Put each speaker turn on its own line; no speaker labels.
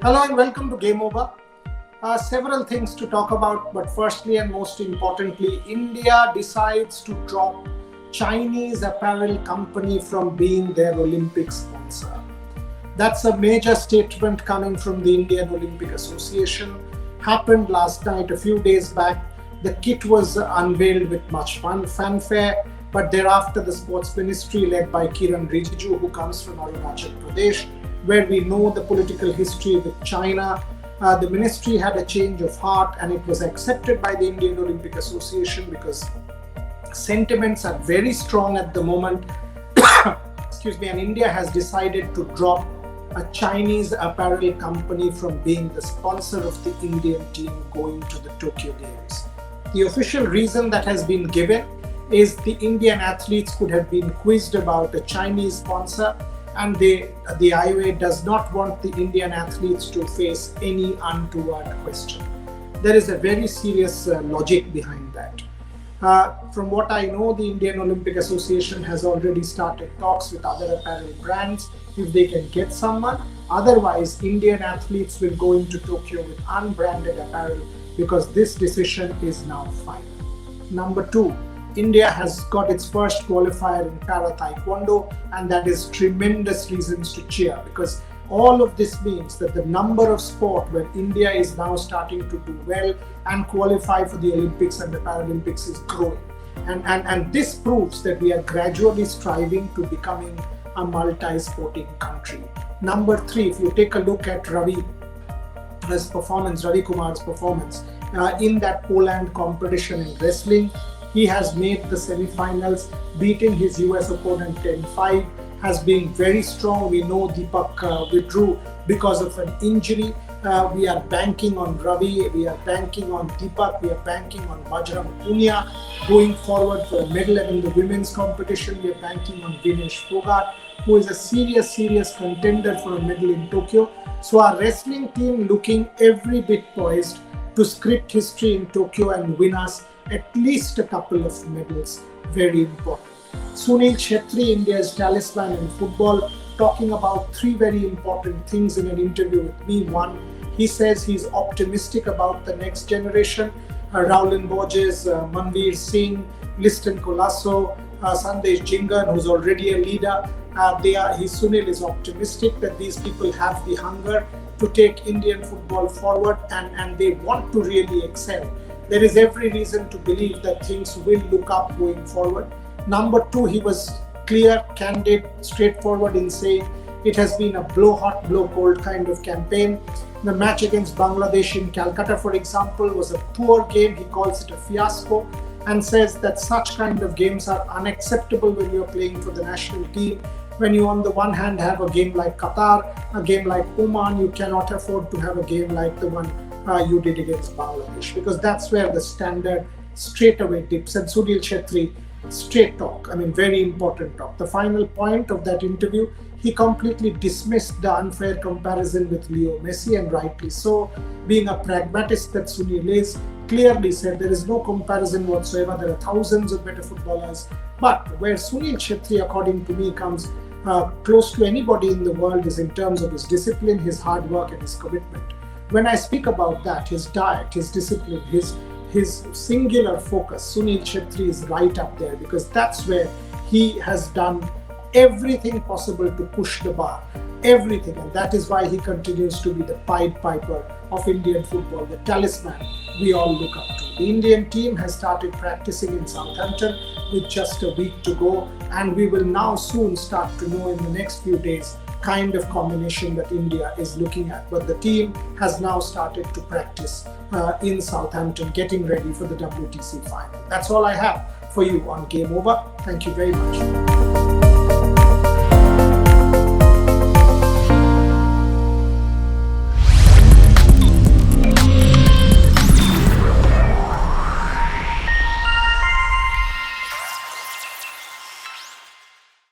Hello and welcome to Game Over. Several things to talk about, but firstly and most importantly, India decides to drop Chinese apparel company from being their Olympic sponsor. That's a major statement coming from the Indian Olympic Association. Happened last night, a few days back. The kit was unveiled with much fanfare, but thereafter the sports ministry led by Kiran Rijiju, who comes from Arunachal Pradesh, where we know the political history with China. The ministry had a change of heart and it was accepted by the Indian Olympic Association because sentiments are very strong at the moment. Excuse me, and India has decided to drop a Chinese apparel company from being the sponsor of the Indian team going to the Tokyo Games. The official reason that has been given is the Indian athletes could have been quizzed about a Chinese sponsor, and the IOA does not want the Indian athletes to face any untoward question. There is a very serious logic behind that. From what I know, the Indian Olympic Association has already started talks with other apparel brands if they can get someone. Otherwise, Indian athletes will go into Tokyo with unbranded apparel because this decision is now final. Number two, India has got its first qualifier in para taekwondo, and that is tremendous reasons to cheer because all of this means that the number of sport where India is now starting to do well and qualify for the Olympics and the Paralympics is growing. And this proves that we are gradually striving to becoming a multi-sporting country. Number three, if you take a look at Ravi Kumar's performance in that Poland competition in wrestling, he has made the semi-finals, beating his US opponent 10-5, has been very strong. We know Deepak withdrew because of an injury. We are banking on Ravi, we are banking on Deepak, we are banking on Bajrang Punia going forward for a medal in the women's competition. We are banking on Vinesh Fogart, who is a serious contender for a medal in Tokyo. So our wrestling team looking every bit poised to script history in Tokyo and win us at least a couple of medals. Very important. Sunil Chhetri, India's talisman in football, talking about three very important things in an interview with me. One, he says he's optimistic about the next generation. Rowland Borges, Manveer Singh, Liston Colasso, Sandesh Jingan, who's already a leader. Sunil is optimistic that these people have the hunger to take Indian football forward and they want to really excel. There is every reason to believe that things will look up going forward. Number two, he was clear, candid, straightforward in saying it has been a blow hot, blow cold kind of campaign. The match against Bangladesh in Calcutta, for example, was a poor game. He calls it a fiasco and says that such kind of games are unacceptable when you're playing for the national team. When you on the one hand have a game like Qatar, a game like Oman, you cannot afford to have a game like the one you did against Bangladesh, because that's where the standard straight away dips. And Sunil Chhetri, straight talk, very important talk. The final point of that interview, he completely dismissed the unfair comparison with Leo Messi, and rightly so. Being a pragmatist that Sunil is, clearly said there is no comparison whatsoever. There are thousands of better footballers. But where Sunil Chhetri, according to me, comes close to anybody in the world is in terms of his discipline, his hard work and his commitment. When I speak about that, his diet, his discipline, his singular focus, Sunil Chhetri is right up there because that's where he has done everything possible to push the bar, everything. And that is why he continues to be the Pied Piper of Indian football, the talisman we all look up to. The Indian team has started practicing in Southampton with just a week to go, and we will now soon start to know in the next few days kind of combination that India is looking at. But the team has now started to practice in Southampton, getting ready for the WTC final. That's all I have for you on Game Over. Thank you very much.